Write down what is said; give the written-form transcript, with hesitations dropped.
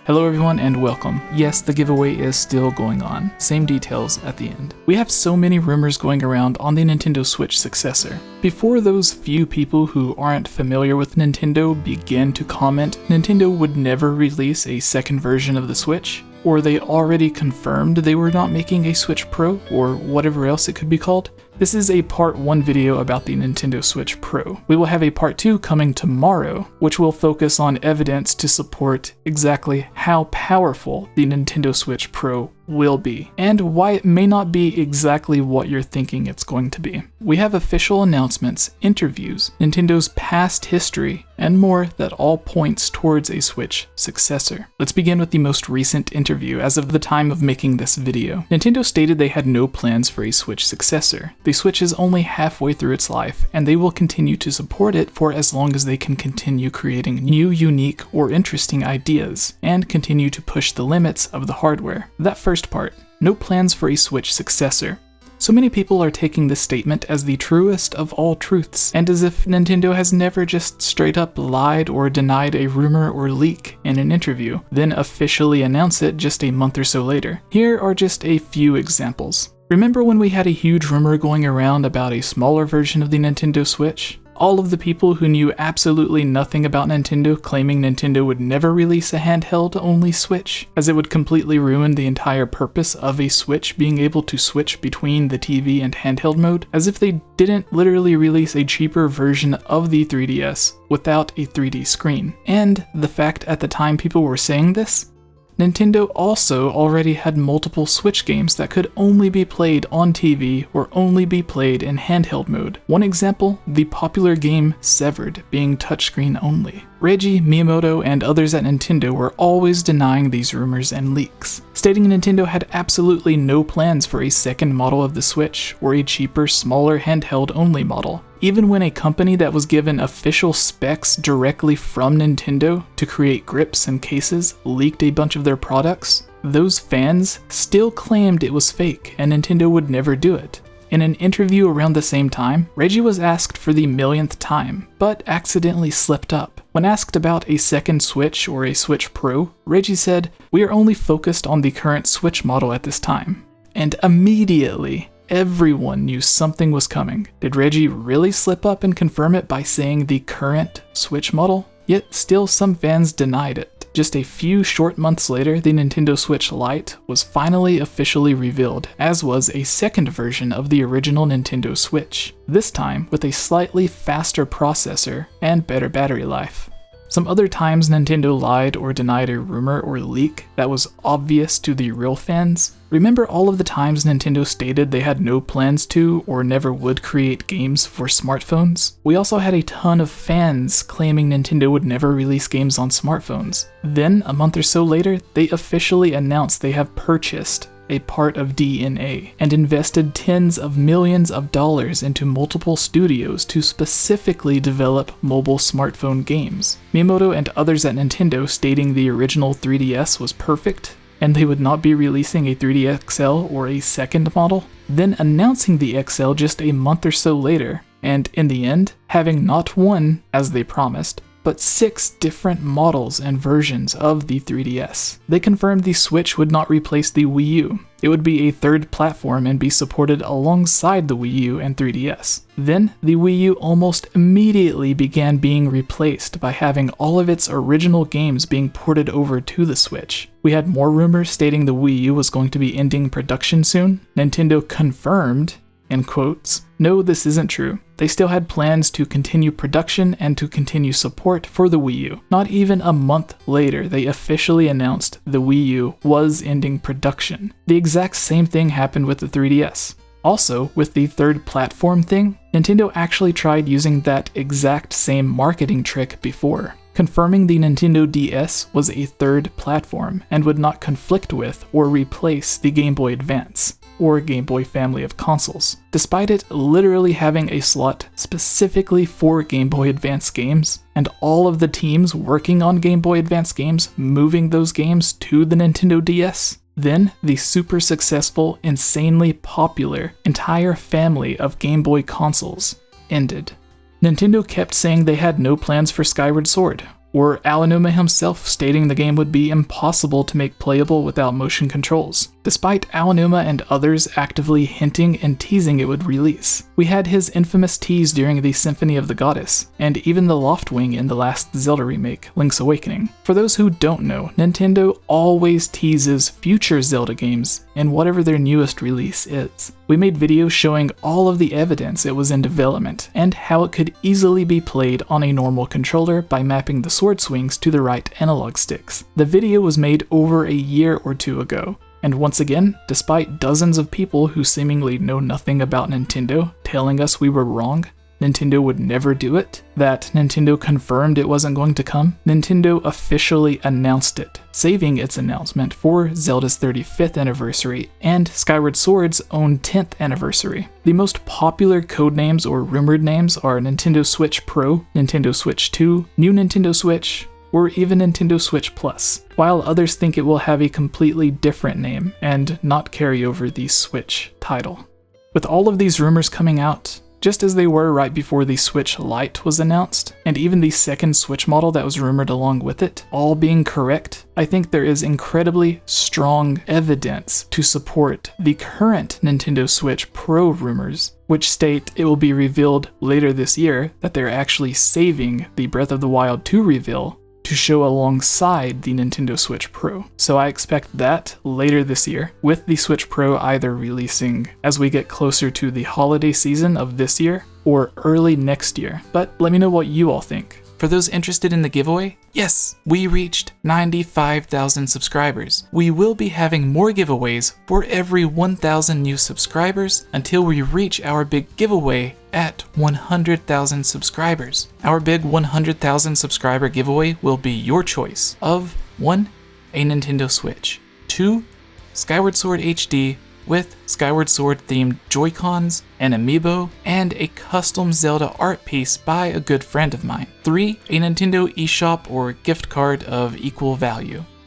Hello everyone and welcome. Yes, the giveaway is still going on. Same details at the end. We have so many rumors going around on the Nintendo Switch successor. Before those few people who aren't familiar with Nintendo begin to comment Nintendo would never release a second version of the Switch, or they already confirmed they were not making a Switch Pro, or whatever else it could be called, this is a part 1 video about the Nintendo Switch Pro. We will have a part 2 coming tomorrow, which will focus on evidence to support exactly how powerful the Nintendo Switch Pro will be, and why it may not be exactly what you're thinking it's going to be. We have official announcements, interviews, Nintendo's past history, and more that all points towards a Switch successor. Let's begin with the most recent interview as of the time of making this video. Nintendo stated they had no plans for a Switch successor. The Switch is only halfway through its life, and they will continue to support it for as long as they can continue creating new, unique, or interesting ideas, and continue to push the limits of the hardware. That first part, no plans for a Switch successor. So many people are taking this statement as the truest of all truths, and as if Nintendo has never just straight up lied or denied a rumor or leak in an interview, then officially announce it just a month or so later. Here are just a few examples. Remember when we had a huge rumor going around about a smaller version of the Nintendo Switch? All of the people who knew absolutely nothing about Nintendo claiming Nintendo would never release a handheld-only Switch, as it would completely ruin the entire purpose of a Switch being able to switch between the TV and handheld mode, as if they didn't literally release a cheaper version of the 3DS without a 3D screen. And the fact at the time people were saying this? Nintendo also already had multiple Switch games that could only be played on TV or only be played in handheld mode. One example, the popular game Severed being touchscreen only. Reggie, Miyamoto, and others at Nintendo were always denying these rumors and leaks, stating Nintendo had absolutely no plans for a second model of the Switch or a cheaper, smaller handheld-only model. Even when a company that was given official specs directly from Nintendo to create grips and cases leaked a bunch of their products, those fans still claimed it was fake and Nintendo would never do it. In an interview around the same time, Reggie was asked for the millionth time, but accidentally slipped up. When asked about a second Switch or a Switch Pro, Reggie said, "We are only focused on the current Switch model at this time." And immediately, everyone knew something was coming. Did Reggie really slip up and confirm it by saying the current Switch model? Yet still some fans denied it. Just a few short months later, the Nintendo Switch Lite was finally officially revealed, as was a second version of the original Nintendo Switch, this time with a slightly faster processor and better battery life. Some other times Nintendo lied or denied a rumor or leak that was obvious to the real fans. Remember all of the times Nintendo stated they had no plans to or never would create games for smartphones? We also had a ton of fans claiming Nintendo would never release games on smartphones. Then, a month or so later, they officially announced they have purchased a part of DNA, and invested tens of millions of dollars into multiple studios to specifically develop mobile smartphone games. Miyamoto and others at Nintendo stating the original 3DS was perfect, and they would not be releasing a 3D XL or a second model, then announcing the XL just a month or so later, and in the end, having not one, as they promised, but 6 different models and versions of the 3DS. They confirmed the Switch would not replace the Wii U. It would be a third platform and be supported alongside the Wii U and 3DS. Then, the Wii U almost immediately began being replaced by having all of its original games being ported over to the Switch. We had more rumors stating the Wii U was going to be ending production soon. Nintendo confirmed, in quotes, "No, this isn't true. They still had plans to continue production and to continue support for the Wii U." Not even a month later, they officially announced the Wii U was ending production. The exact same thing happened with the 3DS. Also, with the third platform thing, Nintendo actually tried using that exact same marketing trick before, confirming the Nintendo DS was a third platform and would not conflict with or replace the Game Boy Advance or Game Boy family of consoles, despite it literally having a slot specifically for Game Boy Advance games, and all of the teams working on Game Boy Advance games moving those games to the Nintendo DS. Then, the super successful, insanely popular entire family of Game Boy consoles ended. Nintendo kept saying they had no plans for Skyward Sword, or Aonuma himself stating the game would be impossible to make playable without motion controls, despite Aonuma and others actively hinting and teasing it would release. We had his infamous tease during the Symphony of the Goddess, and even the Loftwing in the last Zelda remake, Link's Awakening. For those who don't know, Nintendo always teases future Zelda games in whatever their newest release is. We made videos showing all of the evidence it was in development, and how it could easily be played on a normal controller by mapping the sword swings to the right analog sticks. The video was made over a year or two ago, and once again, despite dozens of people who seemingly know nothing about Nintendo telling us we were wrong, Nintendo would never do it, that Nintendo confirmed it wasn't going to come, Nintendo officially announced it, saving its announcement for Zelda's 35th anniversary and Skyward Sword's own 10th anniversary. The most popular codenames or rumored names are Nintendo Switch Pro, Nintendo Switch 2, New Nintendo Switch, or even Nintendo Switch Plus, while others think it will have a completely different name and not carry over the Switch title. With all of these rumors coming out, just as they were right before the Switch Lite was announced, and even the second Switch model that was rumored along with it, all being correct, I think there is incredibly strong evidence to support the current Nintendo Switch Pro rumors, which state it will be revealed later this year, that they're actually saving the Breath of the Wild 2 reveal to show alongside the Nintendo Switch Pro. So I expect that later this year, with the Switch Pro either releasing as we get closer to the holiday season of this year or early next year. But let me know what you all think. For those interested in the giveaway, yes, we reached 95,000 subscribers. We will be having more giveaways for every 1,000 new subscribers until we reach our big giveaway at 100,000 subscribers. Our big 100,000 subscriber giveaway will be your choice of 1. A Nintendo Switch, 2. Skyward Sword HD with Skyward Sword themed Joy-Cons, an amiibo, and a custom Zelda art piece by a good friend of mine. 3. A Nintendo eShop or gift card of equal value.